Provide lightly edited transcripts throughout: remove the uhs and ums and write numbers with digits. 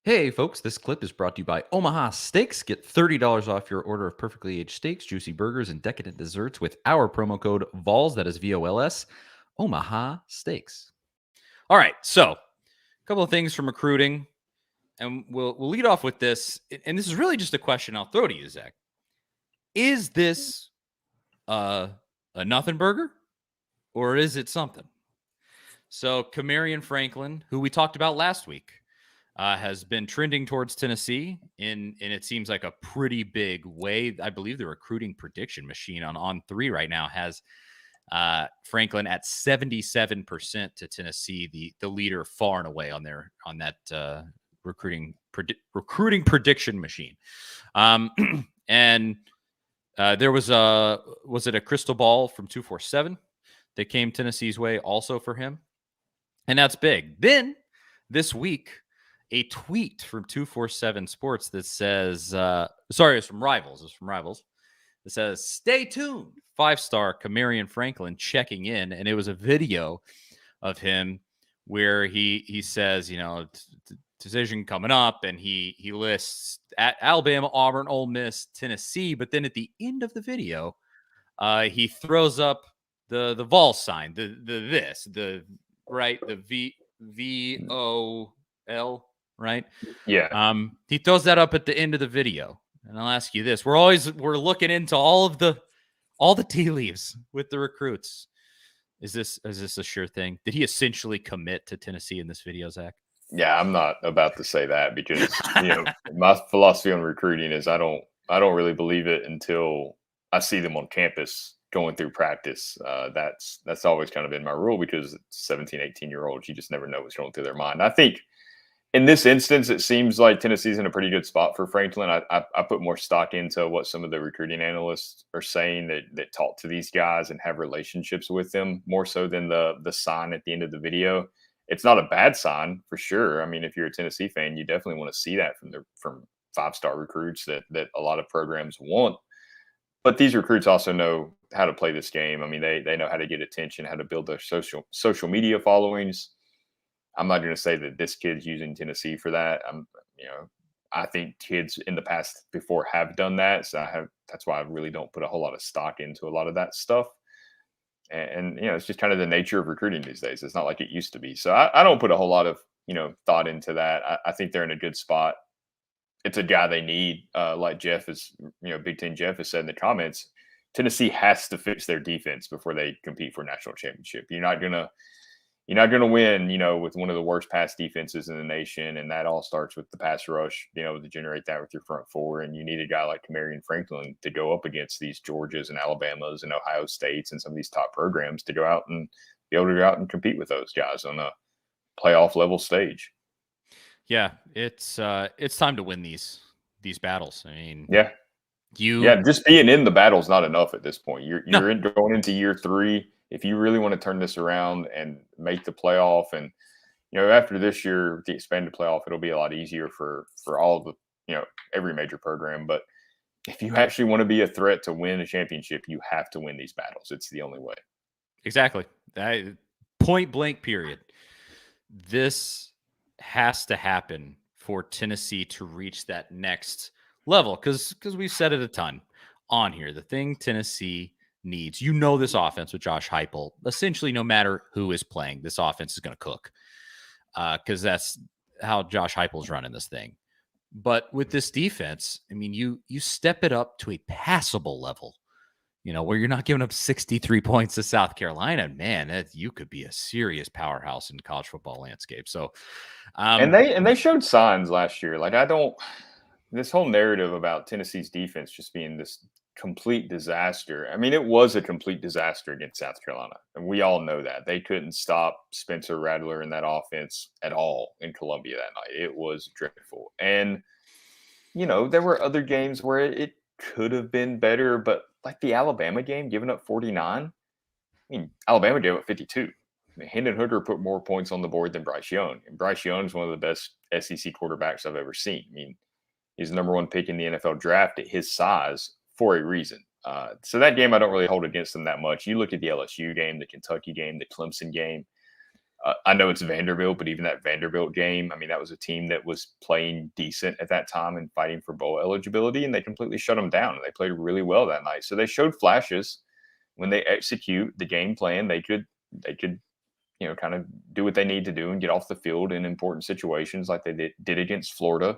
Hey folks, this clip is brought to you by Omaha Steaks. Get $30 off your order of perfectly aged steaks, juicy burgers, and decadent desserts with our promo code VOLS, that is VOLS, Omaha Steaks. All right, so a couple of things from recruiting, and we'll lead off with this, and this is really just a question I'll throw to you, Zach. Is this a nothing burger, or is it something? So Kamerian Franklin, who we talked about last week, has been trending towards Tennessee in it seems like a pretty big way. I believe the recruiting prediction machine on On3 right now has Franklin at 77% to Tennessee, the leader far and away on that recruiting prediction machine. And there was it a crystal ball from 247 that came Tennessee's way also for him, and that's big. Then this week, a tweet from 247 Sports that says, it's from Rivals. It's from Rivals. It says, "Stay tuned. 5-star Kamerian Franklin checking in." And it was a video of him where he says, decision coming up, and he lists at Alabama, Auburn, Ole Miss, Tennessee. But then at the end of the video, he throws up the Vols sign, the VOL. Right? Yeah. He throws that up at the end of the video. And I'll ask you this. We're looking into all the tea leaves with the recruits. Is this a sure thing? Did he essentially commit to Tennessee in this video, Zach? Yeah, I'm not about to say that because my philosophy on recruiting is I don't really believe it until I see them on campus going through practice. That's always kind of been my rule because 17, 18-year-olds, you just never know what's going through their mind. I think in this instance, it seems like Tennessee's in a pretty good spot for Franklin. I put more stock into what some of the recruiting analysts are saying that talk to these guys and have relationships with them more so than the sign at the end of the video. It's not a bad sign for sure. I mean, if you're a Tennessee fan, you definitely want to see that from 5-star recruits that a lot of programs want. But these recruits also know how to play this game. I mean, they know how to get attention, how to build their social media followings. I'm not going to say that this kid's using Tennessee for that. I think kids in the past before have done that. So that's why I really don't put a whole lot of stock into a lot of that stuff. And it's just kind of the nature of recruiting these days. It's not like it used to be. So I don't put a whole lot of, thought into that. I think they're in a good spot. It's a guy they need. Like Jeff is, Big Ten Jeff has said in the comments, Tennessee has to fix their defense before they compete for a national championship. You're not gonna win, with one of the worst pass defenses in the nation, and that all starts with the pass rush, being able to generate that with your front four. And you need a guy like Kamerian Franklin to go up against these Georgias and Alabamas and Ohio States and some of these top programs to go out and be able to go out and compete with those guys on a playoff level stage. Yeah, it's time to win these battles. I mean, just being in the battle is not enough at this point. You're going into year 3. If you really want to turn this around and make the playoff, and after this year, the expanded playoff, it'll be a lot easier for all of the every major program. But if you actually want to be a threat to win a championship, you have to win these battles. It's the only way. Exactly. Point blank. Period. This has to happen for Tennessee to reach that next level, because we've said it a ton on here. The thing Tennessee needs, this offense with Josh Heupel, essentially no matter who is playing, this offense is going to cook, because that's how Josh Heupel is running this thing. But with this defense, I mean, you step it up to a passable level, where you're not giving up 63 points to South Carolina. Man, you could be a serious powerhouse in the college football landscape. So, and they showed signs last year. Like, this whole narrative about Tennessee's defense just being this complete disaster. I mean, it was a complete disaster against South Carolina, and we all know that. They couldn't stop Spencer Rattler in that offense at all in Columbia that night. It was dreadful. And there were other games where it could have been better, but like the Alabama game, giving up 49. I mean, Alabama gave up 52. I mean, Hendon Hooker put more points on the board than Bryce Young, and Bryce Young is one of the best SEC quarterbacks I've ever seen. I mean, he's the number 1 pick in the NFL draft at his size for a reason. So that game I don't really hold against them that much. You look at the LSU game, the Kentucky game, the Clemson game. I know it's Vanderbilt, but even that Vanderbilt game, I mean, that was a team that was playing decent at that time and fighting for bowl eligibility, and they completely shut them down. And they played really well that night. So they showed flashes. When they execute the game plan, they could kind of do what they need to do and get off the field in important situations like they did against Florida.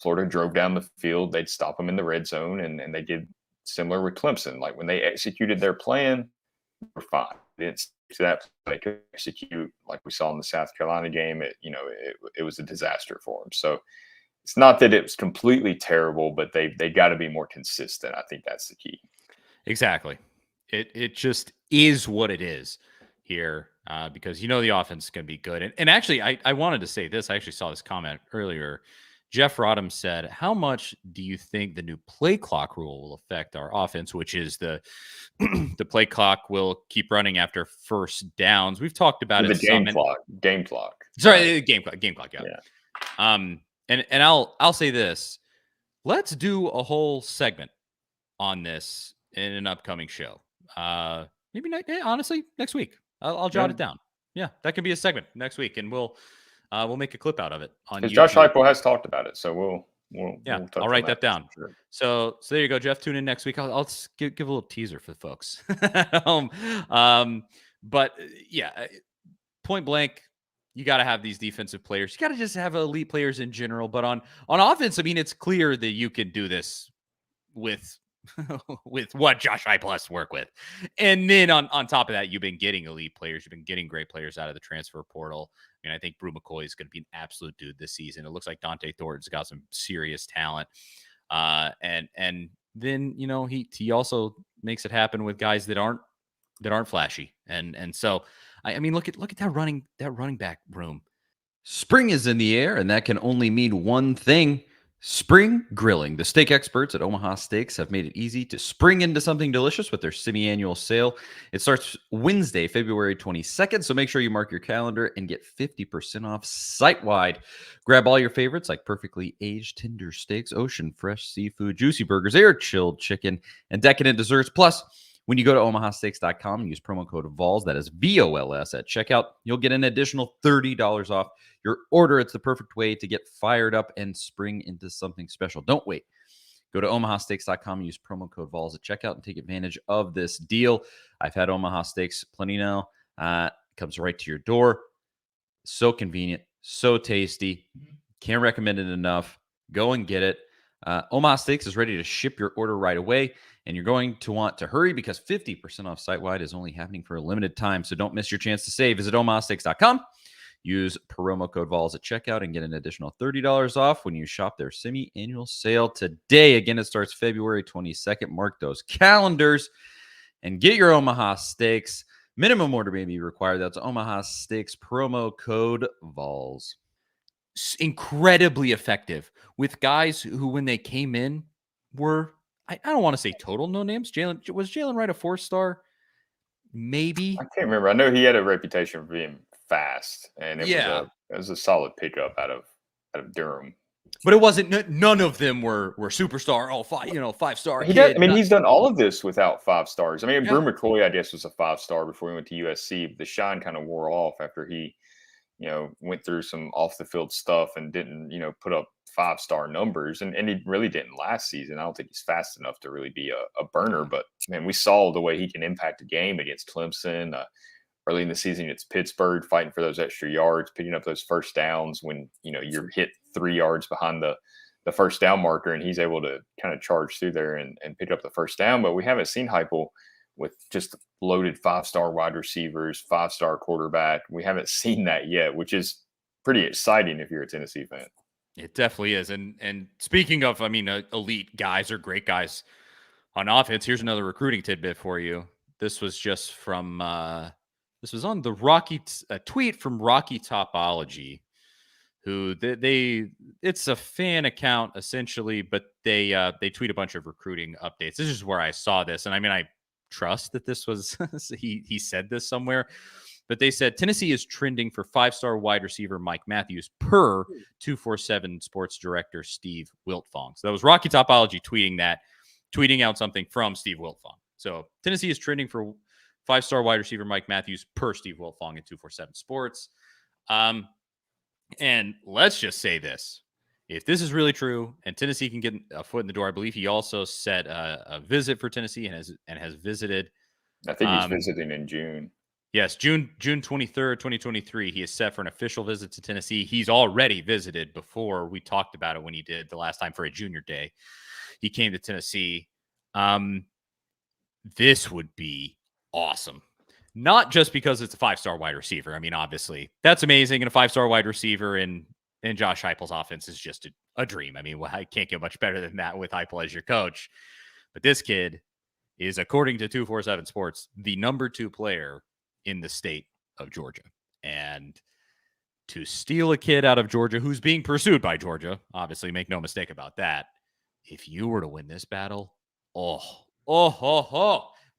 Florida drove down the field. They'd stop them in the red zone, and they did similar with Clemson. Like when they executed their plan, they were fine. They didn't stick to that. They could execute like we saw in the South Carolina game. It was a disaster for them. So it's not that it was completely terrible, but they got to be more consistent. I think that's the key. Exactly. It just is what it is here because the offense is going to be good. And actually, I wanted to say this. I actually saw this comment earlier. Jeff Rodham said, "How much do you think the new play clock rule will affect our offense?" Which is the play clock will keep running after first downs. We've talked about the game clock. Sorry, game clock. Yeah. Yeah. And I'll say this. Let's do a whole segment on this in an upcoming show. Maybe honestly next week. I'll jot it down. Yeah, that could be a segment next week, and we'll make a clip out of it on YouTube. Josh Heupel has talked about it, so we'll I'll write that down. Sure. So there you go, Jeff. Tune in next week. I'll give a little teaser for the folks. But yeah, point blank, you got to have these defensive players. You got to just have elite players in general. But on offense, I mean, it's clear that you can do this with what Josh Heupel has to work with. And then on top of that, you've been getting elite players. You've been getting great players out of the transfer portal. I mean, I think Brew McCoy is going to be an absolute dude this season. It looks like Dante Thornton's got some serious talent. And then, he also makes it happen with guys that aren't flashy. And so, I mean, look at that running back room. Spring is in the air, and that can only mean one thing. Spring grilling. The steak experts at Omaha Steaks have made it easy to spring into something delicious with their semi-annual sale. It starts Wednesday, February 22nd, so make sure you mark your calendar and get 50% off site-wide. Grab all your favorites like perfectly aged tender steaks, ocean fresh seafood, juicy burgers, air-chilled chicken, and decadent desserts. Plus, when you go to omahasteaks.com and use promo code VOLS, that is VOLS, at checkout, you'll get an additional $30 off your order. It's the perfect way to get fired up and spring into something special. Don't wait. Go to omahasteaks.com and use promo code VOLS at checkout and take advantage of this deal. I've had Omaha Steaks plenty now. Comes right to your door. So convenient, so tasty. Can't recommend it enough. Go and get it. Omaha Steaks is ready to ship your order right away, and you're going to want to hurry because 50% off site-wide is only happening for a limited time, so don't miss your chance to save. Visit omahasteaks.com. Use promo code VOLS at checkout and get an additional $30 off when you shop their semi-annual sale today. Again, it starts February 22nd. Mark those calendars and get your Omaha Steaks. Minimum order may be required. That's Omaha Steaks promo code VOLS. Incredibly effective with guys who, when they came in, were, I don't want to say total no names. Was Jalen Wright a 4-star? Maybe. I can't remember. I know he had a reputation for being fast, and it was a solid pickup out of Durham. But it wasn't. None of them were superstar. 5-star. He's done all of this without 5 stars. I mean, Brew McCoy, I guess, was a 5-star before he went to USC. But the shine kind of wore off after he, went through some off the field stuff and didn't, put up 5-star numbers. And he really didn't last season. I don't think he's fast enough to really be a burner. But man, we saw the way he can impact a game against Clemson. Early in the season, it's Pittsburgh fighting for those extra yards, picking up those first downs when, you're hit 3 yards behind the first down marker, and he's able to kind of charge through there and pick up the first down. But we haven't seen Heupel with just loaded 5-star wide receivers, 5-star quarterback. We haven't seen that yet, which is pretty exciting if you're a Tennessee fan. It definitely is. And speaking of, elite guys or great guys on offense, here's another recruiting tidbit for you. This was just from this was on the tweet from Rocky Topology, who it's a fan account essentially, but they tweet a bunch of recruiting updates. This is where I saw this, and I trust that this was he said this somewhere, but they said Tennessee is trending for 5-star wide receiver Mike Matthews per 247 sports director Steve Wiltfong. So that was Rocky Topology tweeting out something from Steve Wiltfong. So Tennessee is trending for 5-star wide receiver Mike Matthews per Steve Wiltfong at 247 Sports. And let's just say this. If this is really true and Tennessee can get a foot in the door, I believe he also set a visit for Tennessee and has visited. I think he's visiting in June. Yes, June 23rd, 2023. He is set for an official visit to Tennessee. He's already visited before. We talked about it when he did the last time for a junior day. He came to Tennessee. This would be awesome. Not just because it's a 5-star wide receiver. I mean, obviously, that's amazing. And a 5-star wide receiver in Josh Heupel's offense is just a dream. I mean, I can't get much better than that with Heupel as your coach. But this kid is, according to 247 Sports, the number 2 player in the state of Georgia. And to steal a kid out of Georgia who's being pursued by Georgia, obviously, make no mistake about that. If you were to win this battle,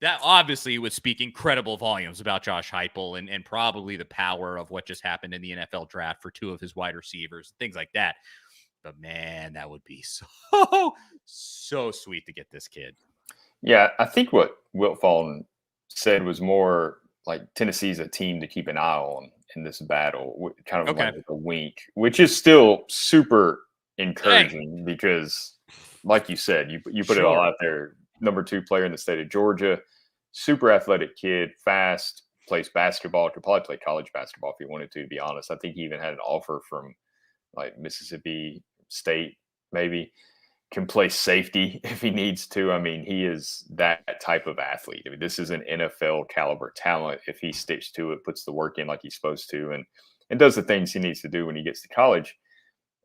that obviously would speak incredible volumes about Josh Heupel and probably the power of what just happened in the NFL draft for 2 of his wide receivers, things like that. But man, that would be so sweet to get this kid. Yeah, I think what Wiltfong said was more like Tennessee's a team to keep an eye on in this battle, kind of like a wink, which is still super encouraging because, like you said, you put it all out there. Number 2 player in the state of Georgia, super athletic kid, fast, plays basketball, could probably play college basketball if he wanted to be honest. I think he even had an offer from like Mississippi State, maybe. Can play safety if he needs to. I mean, he is that type of athlete. I mean, this is an NFL caliber talent. If he sticks to it, puts the work in like he's supposed to, and does the things he needs to do when he gets to college,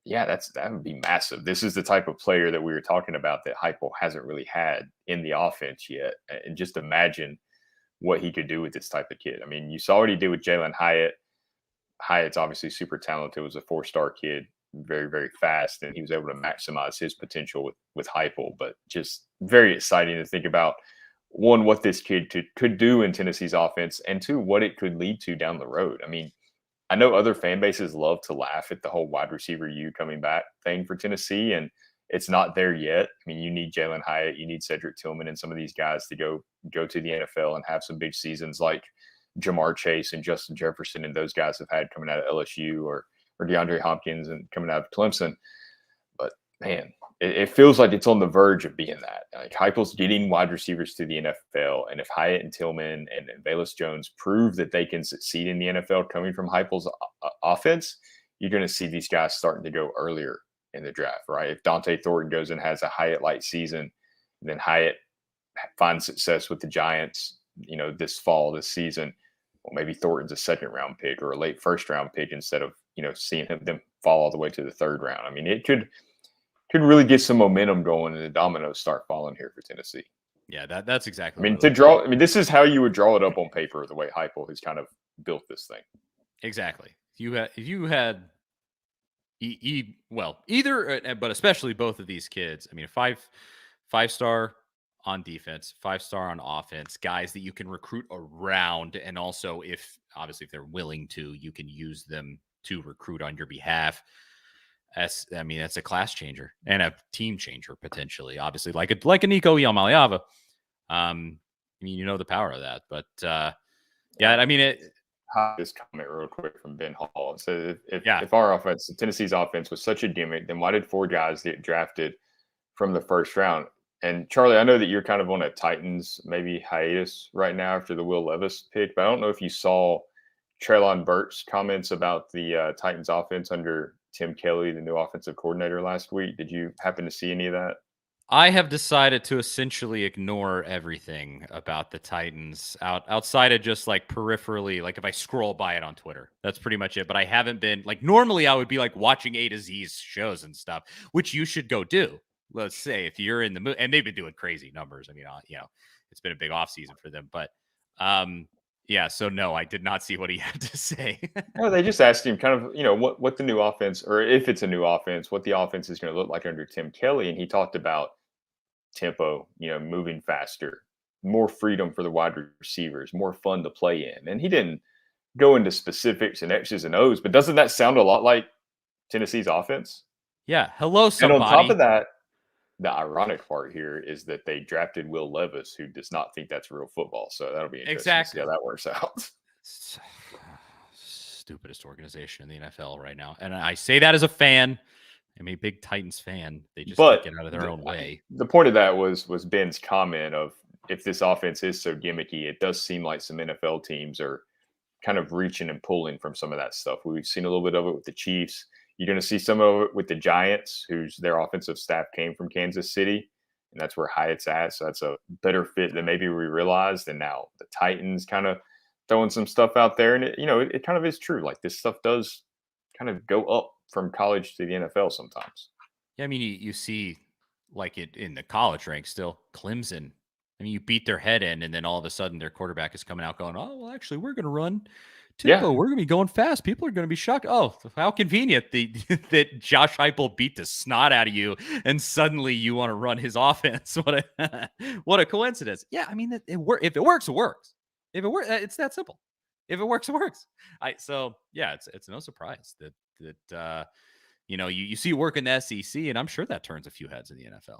yeah, that would be massive. This is the type of player that we were talking about that Heupel hasn't really had in the offense yet. And just imagine what he could do with this type of kid. I mean, you saw what he did with Jalen Hyatt. Hyatt's obviously super talented, was a 4-star kid, very, very fast, and he was able to maximize his potential with Heupel. But just very exciting to think about, one, what this kid could do in Tennessee's offense, and 2, what it could lead to down the road. I mean, I know other fan bases love to laugh at the whole wide receiver U coming back thing for Tennessee, and it's not there yet. I mean, you need Jalen Hyatt, you need Cedric Tillman and some of these guys to go to the NFL and have some big seasons like Jamar Chase and Justin Jefferson and those guys have had coming out of LSU, or DeAndre Hopkins and coming out of Clemson. But man, it feels like it's on the verge of being that. Like Heupel's getting wide receivers to the NFL, and if Hyatt and Tillman and Velus Jones prove that they can succeed in the NFL coming from Heupel's offense, you're going to see these guys starting to go earlier in the draft, right? If Dante Thornton goes and has a Hyatt-like season, then Hyatt finds success with the Giants, this season, well, maybe Thornton's a 2nd-round pick or a late 1st-round pick instead of, seeing them fall all the way to the 3rd round. I mean, it could really get some momentum going and the dominoes start falling here for Tennessee. Yeah, that's exactly. I mean, this is how you would draw it up on paper, the way Heupel has kind of built this thing. Exactly. If you had either, but especially both of these kids. I mean, a 5-star on defense, 5-star on offense, guys that you can recruit around, and also if they're willing to, you can use them to recruit on your behalf. That's a class changer and a team changer potentially. Obviously, like a Nico Iamaleava. I mean, the power of that. But This comment real quick from Ben Hall. So if our offense, Tennessee's offense, was such a gimmick, then why did 4 guys get drafted from the 1st round? And Charlie, I know that you're kind of on a Titans maybe hiatus right now after the Will Levis pick, but I don't know if you saw Treylon Burks' comments about the Titans offense under Tim Kelly, the new offensive coordinator, last week. Did you happen to see any of that? I have decided to essentially ignore everything about the Titans outside of just like peripherally, like if I scroll by it on Twitter. That's pretty much it. But I haven't been like, normally I would be like watching A to Z's shows and stuff, which you should go do. Let's say if you're in the mood, and they've been doing crazy numbers. I mean, it's been a big offseason for them, but yeah, so no, I did not see what he had to say. Well, they just asked him kind of, what the new offense, or if it's a new offense, what the offense is going to look like under Tim Kelly. And he talked about tempo, moving faster, more freedom for the wide receivers, more fun to play in. And he didn't go into specifics and X's and O's, but doesn't that sound a lot like Tennessee's offense? Yeah. Hello, somebody. And on top of that, the ironic part here is that they drafted Will Levis, who does not think that's real football. So that'll be interesting to see how Exactly. that works out. Stupidest organization in the NFL right now. And I say that as a fan. I'm a big Titans fan. They just can't But get out of their own way. the point of that was Ben's comment of if this offense is so gimmicky, it does seem like some NFL teams are kind of reaching and pulling from some of that stuff. We've seen a little bit of it with the Chiefs. You're going to see some of it with the Giants, whose their offensive staff came from Kansas City, and that's where Hyatt's at. So that's a better fit than maybe we realized. And now the Titans kind of throwing some stuff out there, and it kind of is true. Like this stuff does kind of go up from college to the NFL sometimes. Yeah, I mean, you see like it in the college ranks still. Clemson. I mean, you beat their head in, and then all of a sudden their quarterback is coming out going, "Oh, well, actually, we're going to run Yeah, tempo. We're going to be going fast. People are going to be shocked. Oh, how convenient that Josh Heupel beat the snot out of you, and suddenly you want to run his offense. What a what a coincidence. Yeah, I mean, if it works, it works. If it works, it's that simple. If it works, it works. So yeah, it's no surprise that you see work in the SEC, and I'm sure that turns a few heads in the NFL.